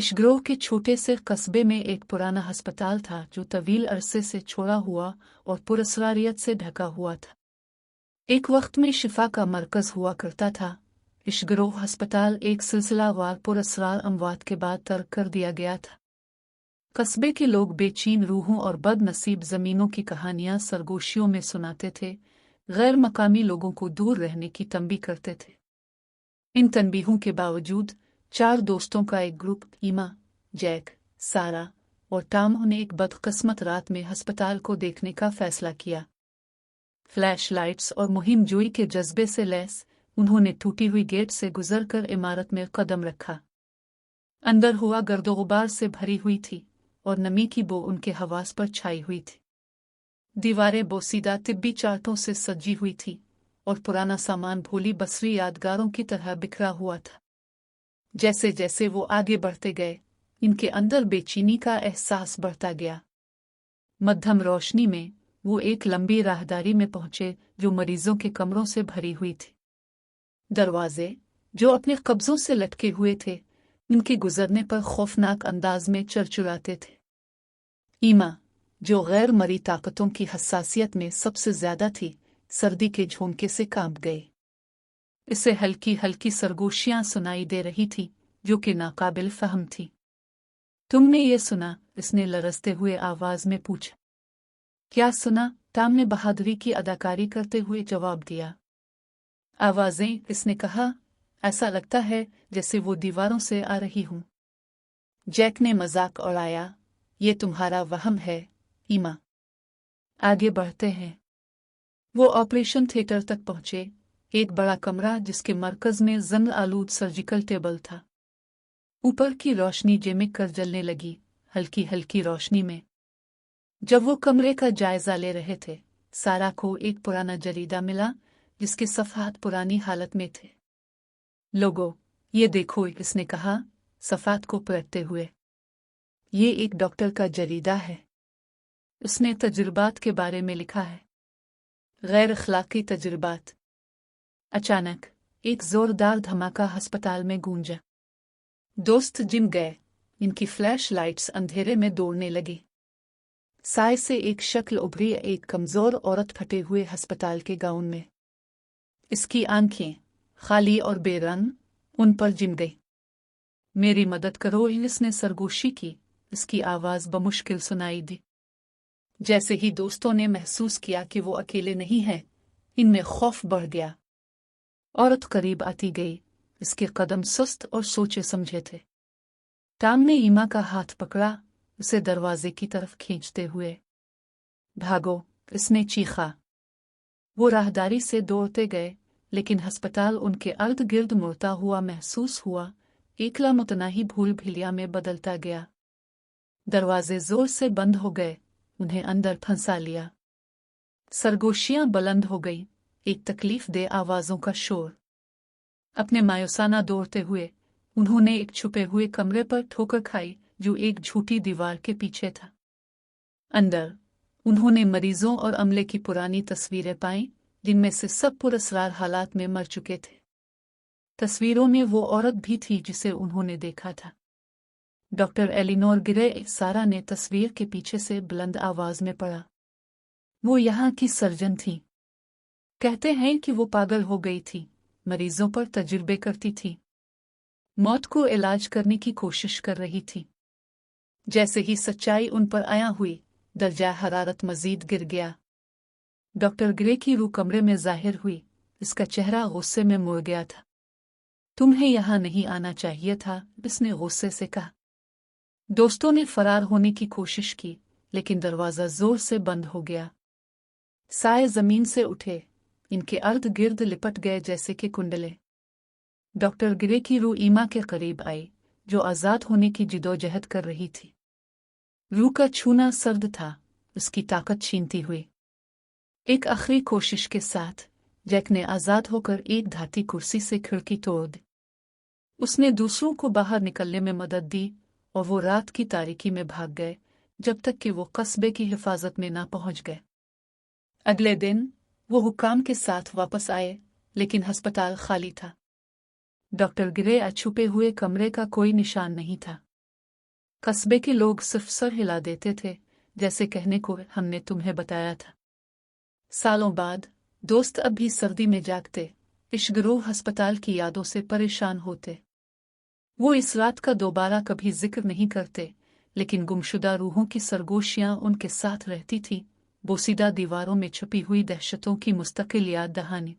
इशग्रोह के छोटे से कस्बे में एक पुराना अस्पताल था जो तवील अरसे से छोड़ा हुआ और पुरअसरारियत से ढका हुआ था। एक वक्त में शिफा का मरकज हुआ करता था। इशग्रोह अस्पताल एक सिलसिलावार पुरअसरार अमवात के बाद तर्क कर दिया गया था। कस्बे के लोग बेचैन रूहों और बदनसीब ज़मीनों की कहानियां सरगोशियों में सुनाते थे, गैर मकामी लोगों को दूर रहने की तंबीह करते थे। इन तंबीहों के बावजूद 4 दोस्तों का एक ग्रुप, ईमा, जैक, सारा और टॉम, ने एक बदकिस्मत रात में अस्पताल को देखने का फैसला किया। फ्लैश लाइट्स और मुहिम जोई के जज्बे से लैस उन्होंने टूटी हुई गेट से गुजरकर इमारत में कदम रखा। अंदर हुआ गर्दोगुबार से भरी हुई थी और नमी की बो उनके हवास पर छाई हुई थी। दीवारें बोसीदा तिब्बी चार्टों से सजी हुई थी और पुराना सामान भोली बसरी यादगारों की तरह बिखरा हुआ था। जैसे जैसे वो आगे बढ़ते गए, इनके अंदर बेचैनी का एहसास बढ़ता गया। मध्यम रोशनी में वो एक लंबी राहदारी में पहुंचे जो मरीजों के कमरों से भरी हुई थी। दरवाजे, जो अपने कब्जों से लटके हुए थे, इनके गुजरने पर खौफनाक अंदाज में चरचुराते थे। ईमा, जो गैर मरी ताकतों की हसासियत में सबसे ज्यादा थी, सर्दी के झोंके से कांप गए। इसे हल्की हल्की सरगोशियां सुनाई दे रही थी जो कि नाकाबिल फहम थी। तुमने ये सुना? इसने लरजते हुए आवाज में पूछा। क्या सुना? टॉम ने बहादुरी की अदाकारी करते हुए जवाब दिया। आवाजें, इसने कहा, ऐसा लगता है जैसे वो दीवारों से आ रही हूं। जैक ने मजाक उड़ाया। ये तुम्हारा वहम है, ईमा। आगे बढ़ते हैं। वो ऑपरेशन थिएटर तक पहुंचे, एक बड़ा कमरा जिसके मरकज में जंग आलूद सर्जिकल टेबल था। ऊपर की रोशनी जिमिक कर जलने लगी, हल्की हल्की रोशनी में। जब वो कमरे का जायजा ले रहे थे, सारा को एक पुराना जरीदा मिला जिसके सफ़हात पुरानी हालत में थे। लोगो, ये देखो, इसने कहा, सफ़ात को पलटते हुए। ये एक डॉक्टर का जरीदा है। उसने तजुर्बात के बारे में लिखा है, गैर अखलाकी तजुर्बात। अचानक एक जोरदार धमाका अस्पताल में गूंजा। दोस्त जिम गए। इनकी फ्लैश लाइट्स अंधेरे में दौड़ने लगी। साय से एक शक्ल उभरी, एक कमजोर औरत फटे हुए अस्पताल के गाउन में। इसकी आंखें, खाली और बेरंग, उन पर जिम गई। मेरी मदद करो, इसने सरगोशी की। इसकी आवाज बमुश्किल सुनाई दी। जैसे ही दोस्तों ने महसूस किया कि वो अकेले नहीं हैं, इनमें खौफ बढ़ गया। औरत करीब आती गई। इसके कदम सुस्त और सोचे समझे थे। टॉम ने ईमा का हाथ पकड़ा, उसे दरवाजे की तरफ खींचते हुए। भागो, इसने चीखा। वो राहदारी से दौड़ते गए, लेकिन अस्पताल उनके अर्द गिर्द मुड़ता हुआ महसूस हुआ, एकला मुतनाही भूल भिलिया में बदलता गया। दरवाजे जोर से बंद हो गए, उन्हें अंदर फंसा लिया। सरगोशियां बुलंद हो गई, एक तकलीफ दे आवाजों का शोर। अपने मायूसाना दौड़ते हुए उन्होंने एक छुपे हुए कमरे पर ठोकर खाई जो एक झूठी दीवार के पीछे था। अंदर उन्होंने मरीजों और अमले की पुरानी तस्वीरें पाईं, जिनमें से सब पुरअसरार हालात में मर चुके थे। तस्वीरों में वो औरत भी थी जिसे उन्होंने देखा था। डॉक्टर एलिनोर गिरे। सारा ने तस्वीर के पीछे से बुलंद आवाज में पढ़ा। वो यहाँ की सर्जन थी। कहते हैं कि वो पागल हो गई थी, मरीजों पर तजुर्बे करती थी, मौत को इलाज करने की कोशिश कर रही थी। जैसे ही सच्चाई उन पर आया हुई, दर्जा हरारत मजीद गिर गया। डॉक्टर ग्रे की रूह कमरे में जाहिर हुई। इसका चेहरा गुस्से में मुड़ गया था। तुम्हें यहां नहीं आना चाहिए था, इसने गुस्से से कहा। दोस्तों ने फरार होने की कोशिश की, लेकिन दरवाजा जोर से बंद हो गया। साए जमीन से उठे, इनके अर्ध गिर्द लिपट गए जैसे कि कुंडले। डॉक्टर ग्रे की रूह ईमा के करीब आई, जो आजाद होने की जिदोजहद कर रही थी। रूह का छूना सर्द था, उसकी ताकत छीनती हुई। एक आखिरी कोशिश के साथ जैक ने आजाद होकर एक धाती कुर्सी से खिड़की तोड़ दी। उसने दूसरों को बाहर निकलने में मदद दी और वो रात की तारीकी में भाग गए, जब तक कि वो कस्बे की हिफाजत में ना पहुंच गए। अगले दिन वो हुक्काम के साथ वापस आए, लेकिन अस्पताल खाली था। डॉक्टर ग्रे छुपे हुए कमरे का कोई निशान नहीं था। कस्बे के लोग सिर्फ सर हिला देते थे, जैसे कहने को हमने तुम्हें बताया था। सालों बाद दोस्त अब भी सर्दी में जागते, इश्क-गुरूह अस्पताल की यादों से परेशान होते। वो इस रात का दोबारा कभी जिक्र नहीं करते, लेकिन गुमशुदा रूहों की सरगोशियां उनके साथ रहती थी, बोसीदा दीवारों में छुपी हुई दहशतों की मुस्तकिल याद दहानी।